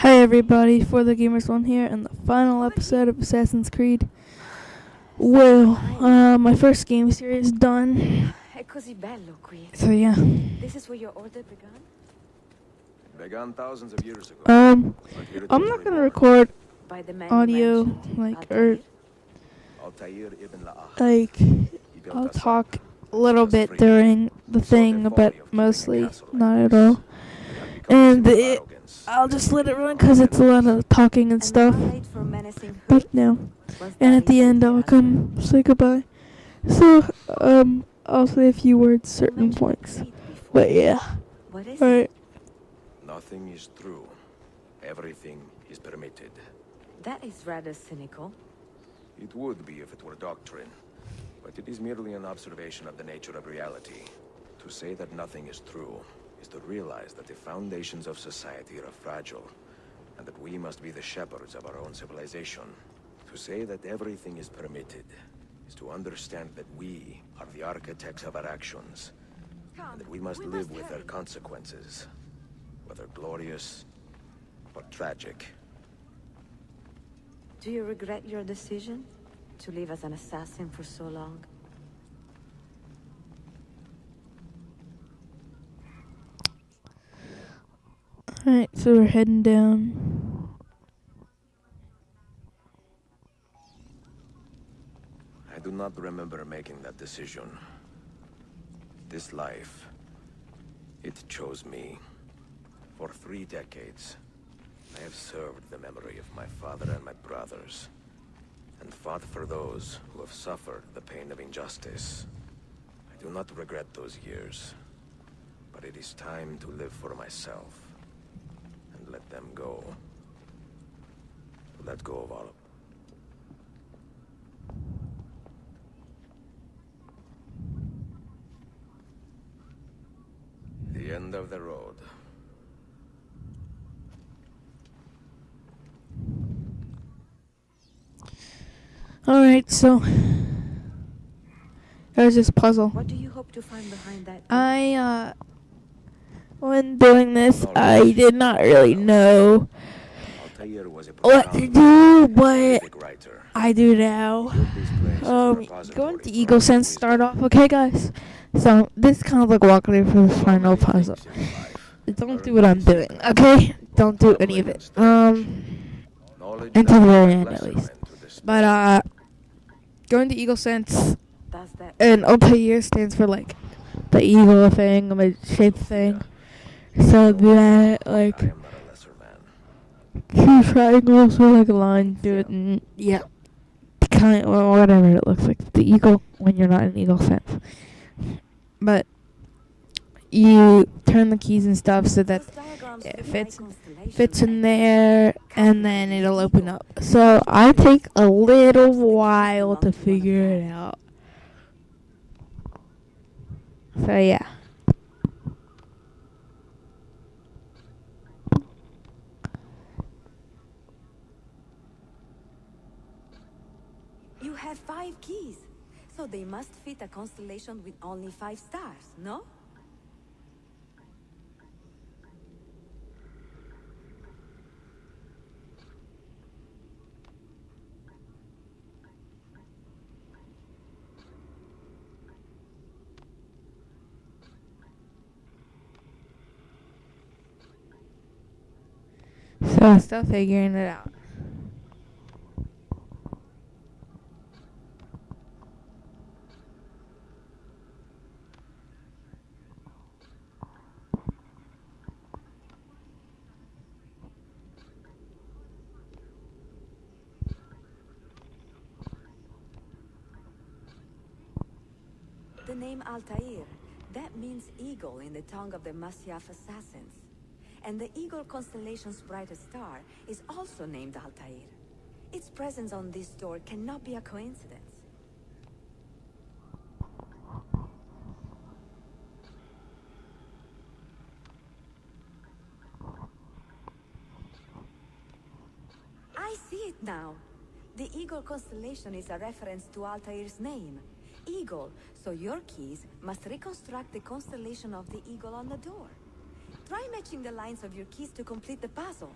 Hi everybody, For the Gamers One here, and the final episode of Assassin's Creed. Well, my first game series done. È così bello qui. So yeah. This is where your order began? It began thousands of years ago. I'm not gonna record By the man audio, you mentioned, Altair ibn La'ah. like, He built I'll a site talk a little bit during the thing, but mostly not at all. And I'll just let it run because it's a lot of talking and stuff. But no. And at the end, I'll come say goodbye. So, I'll say a few words, certain points. But yeah. Alright. Nothing is true. Everything is permitted. That is rather cynical. It would be if it were doctrine, but it is merely an observation of the nature of reality. To say that nothing is true is to realize that the foundations of society are fragile, and that we must be the shepherds of our own civilization. To say that everything is permitted is to understand that we are the architects of our actions, and that we must live with their consequences, whether glorious or tragic. Do you regret your decision to live as an assassin for so long? Alright, so we're heading down. I do not remember making that decision. This life, it chose me. For 3 decades, I have served the memory of my father and my brothers, and fought for those who have suffered the pain of injustice. I do not regret those years, but it is time to live for myself. Let them go. Let go of all. The end of the road. Alright, so there's this puzzle. What do you hope to find behind that? When doing this, I did not really know what to do, but I do now. Going to Eagle Sense start off, okay, guys? So this is kind of like walkthrough for the final puzzle. Don't do what I'm doing, okay? Don't do any of it. Until the very end, at least. But going to Eagle Sense, and Altair stands for like the eagle thing, the shape thing. So that, like, 2 triangles with, like, a line through it, and, yeah. Kind of, well, whatever it looks like. The eagle, when you're not in Eagle Sense. But you turn the keys and stuff so that it fits in there, and then it'll open up. So I take a little while to figure it out. So, yeah. You have 5 keys, so they must fit a constellation with only 5 stars, no? So I'm still figuring it out. The name Altair, that means eagle in the tongue of the Masyaf assassins. And the eagle constellation's brightest star is also named Altair. Its presence on this door cannot be a coincidence. I see it now. The eagle constellation is a reference to Altair's name. Eagle, so your keys must reconstruct the constellation of the eagle on the door. Try matching the lines of your keys to complete the puzzle.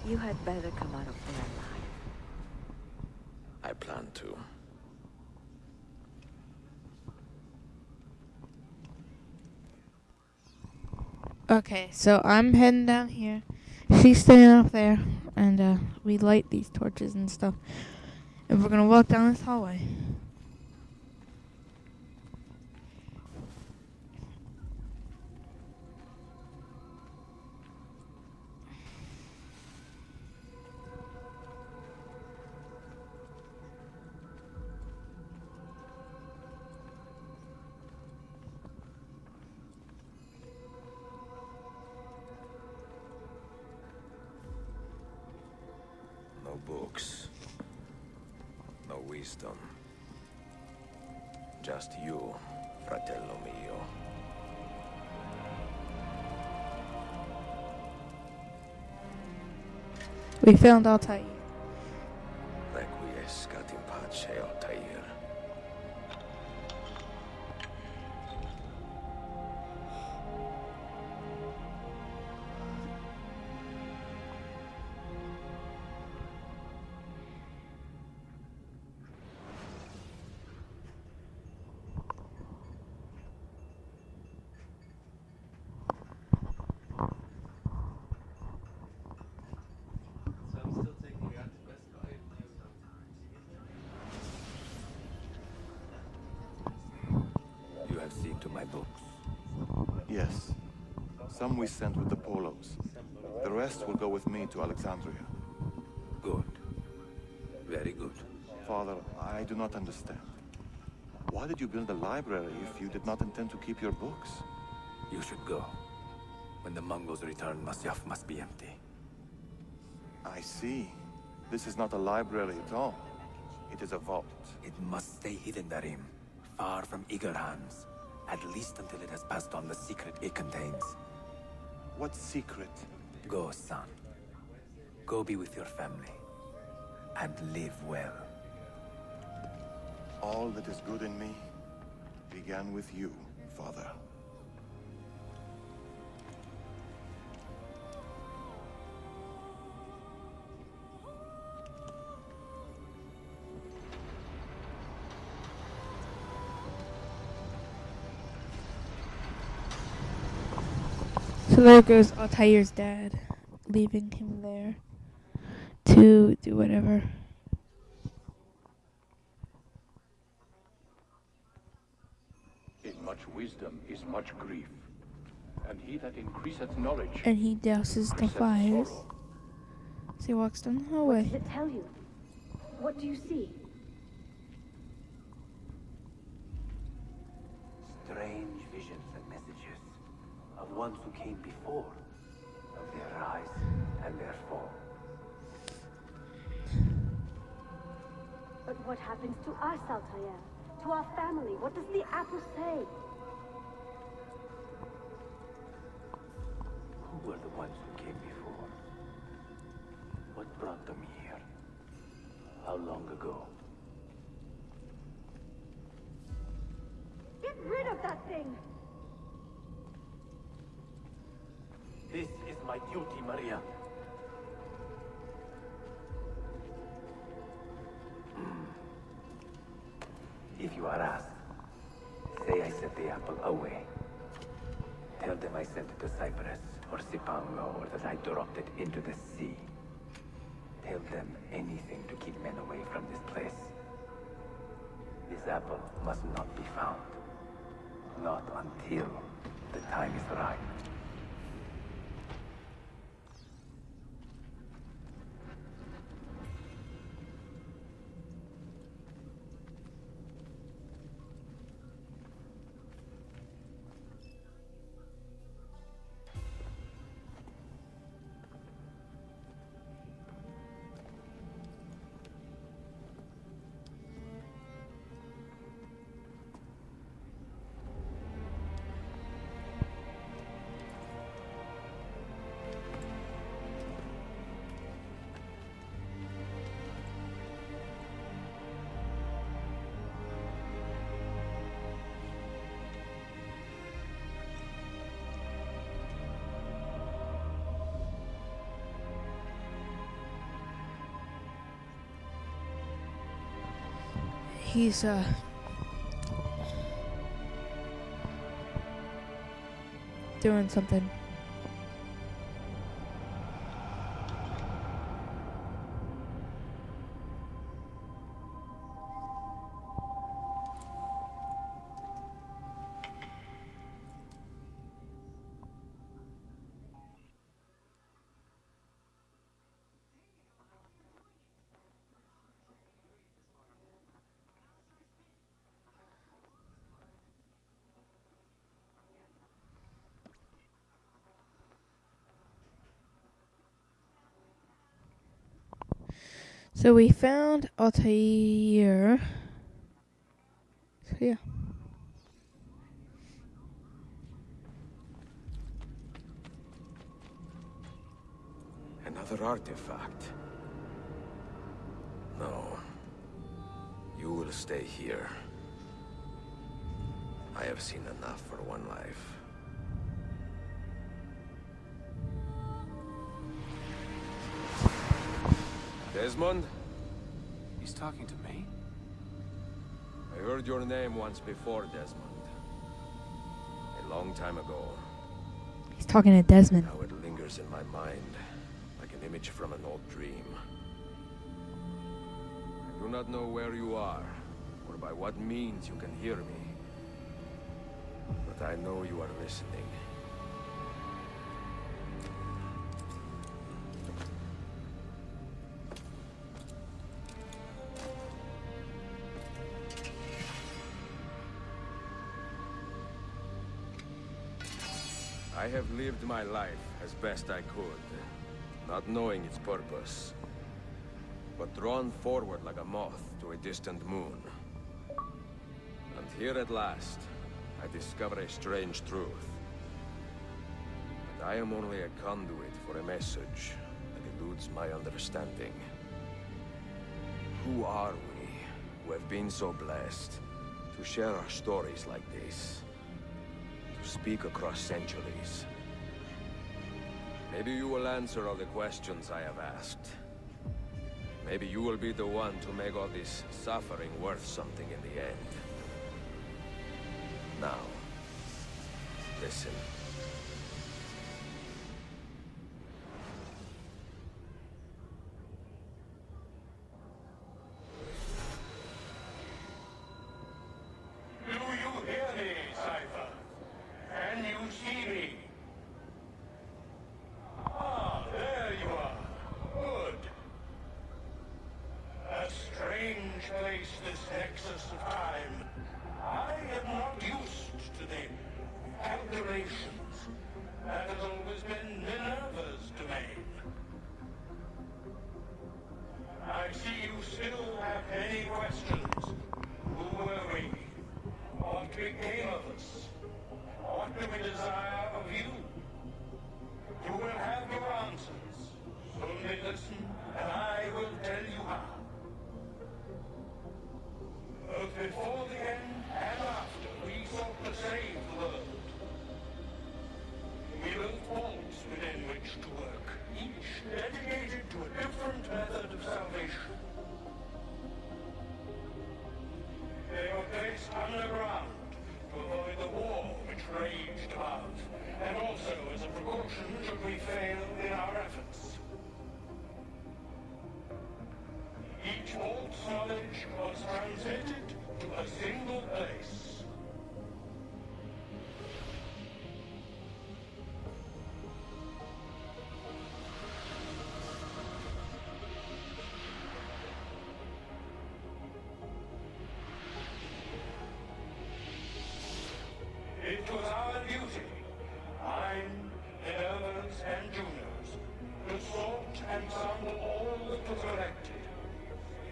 You had better come out of there alive. I plan to. Okay, so I'm heading down here. She's staying up there, and we light these torches and stuff. And we're gonna walk down this hallway. No books. No wisdom. Just you, fratello mio. We found Altair. Requiescat in pace, Altair. You have seen to my books. Yes. Some we sent with the Polos. The rest will go with me to Alexandria. Good. Very good. Father, I do not understand. Why did you build a library if you did not intend to keep your books? You should go. When the Mongols return, Masyaf must be empty. I see. This is not a library at all. It is a vault. It must stay hidden, Darim. Far from eager hands. At least until it has passed on the secret it contains. What secret? Go, son. Go be with your family. And live well. All that is good in me began with you, Father. So there goes Altair's dad, leaving him there to do whatever. In much wisdom is much grief, and he that increaseth knowledge And he douses the increaseth fires. sorrow. So he walks down the What hallway. does it tell you? What do you see? Strange visions and messages of ones who came before, of their rise and their fall. But what happens to us, Altair? To our family? What does the apple say? Who were the ones who came before? What brought them here? How long ago? Get rid of that thing! This is my duty, Maria. If you are asked, say I sent the apple away. Tell them I sent it to Cyprus or Cipango, or that I dropped it into the sea. Tell them anything to keep men away from this place. This apple must not be found. Not until the time is right. He's doing something. So we found Altair. So yeah. Another artifact. No. You will stay here. I have seen enough for one life. Desmond? He's talking to me? I heard your name once before, Desmond. A long time ago. He's talking to Desmond. Now it lingers in my mind, like an image from an old dream. I do not know where you are, or by what means you can hear me. But I know you are listening. I have lived my life as best I could, not knowing its purpose, but drawn forward like a moth to a distant moon. And here at last, I discover a strange truth. But I am only a conduit for a message that eludes my understanding. Who are we, who have been so blessed, to share our stories like this? To speak across centuries. Maybe you will answer all the questions I have asked. Maybe you will be the one to make all this suffering worth something in the end. Now, listen. Do you hear me, Cypher? Can you see me? Ah, there you are. Good. A strange place, this nexus of time. I am not used to the calculations. That has always been Minerva's domain. I see you still have many questions. Who were we? What became of us? What do we desire of you? You will have your answers. Only listen, and I will tell you how. Both before the end and after, we sought to save the world. We built vaults within which to work, each dedicated to a different method of salvation. They were placed underground to avoid the war which raged above, and also as a precaution should we fail in our efforts. Each vault's knowledge was transmitted to a single place. It was our duty, mine, Minerva's, and Juno's, to sort and sample all that was collected.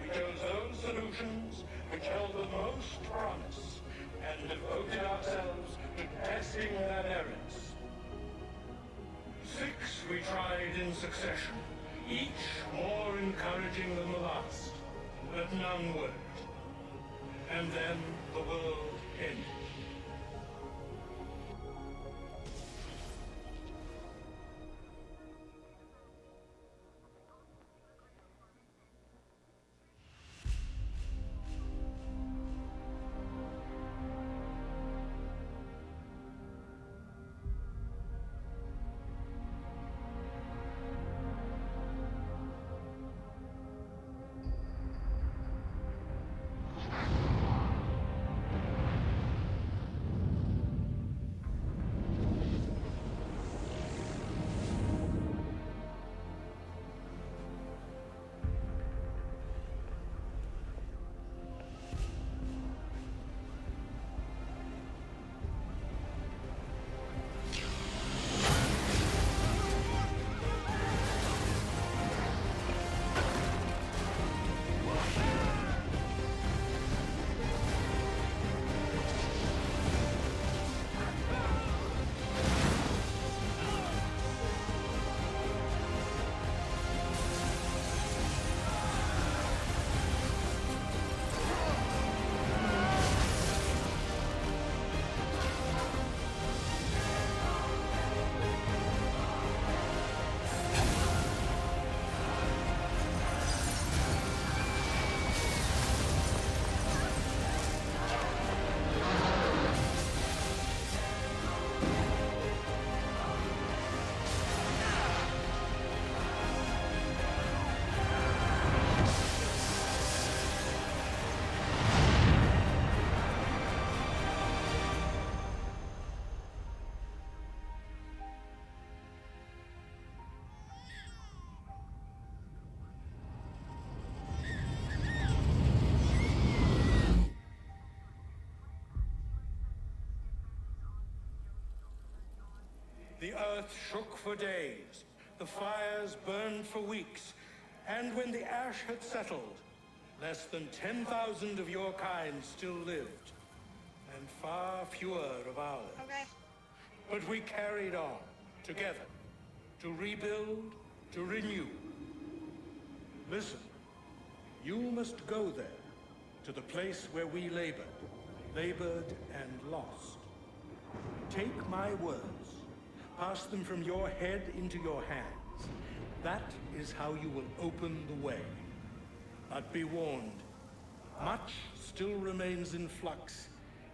We chose those solutions which held the most promise, and devoted ourselves to testing their merits. 6 we tried in succession, each more encouraging than the last, but none worked. And then the world ended. earth shook for days, the fires burned for weeks, and when the ash had settled, less than 10,000 of your kind still lived, and far fewer of ours. Okay. But we carried on, together, to rebuild, to renew. Listen, you must go there, to the place where we labored and lost. Take my words, pass them from your head into your hands. That is how you will open the way. But be warned, much still remains in flux,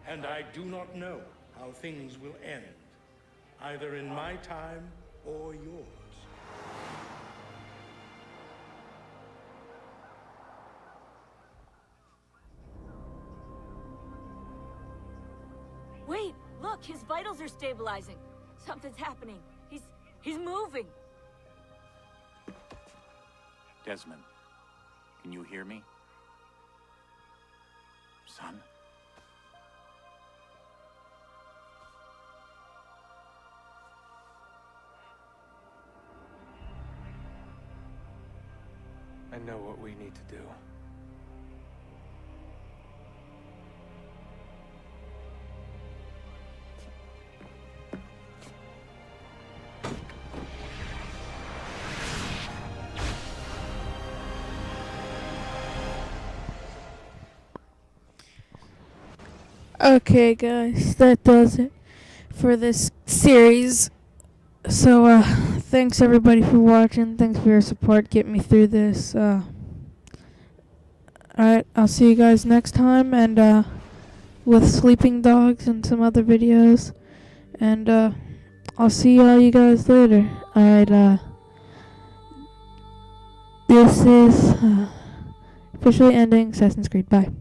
and I do not know how things will end, either in my time or yours. Wait, look, his vitals are stabilizing. Something's happening. He's moving. Desmond, can you hear me? Son? I know what we need to do. Okay, guys, that does it for this series. So, thanks everybody for watching. Thanks for your support. Get me through this. Alright, I'll see you guys next time, and with sleeping dogs and some other videos. And I'll see all you guys later. Alright, this is officially ending Assassin's Creed. Bye.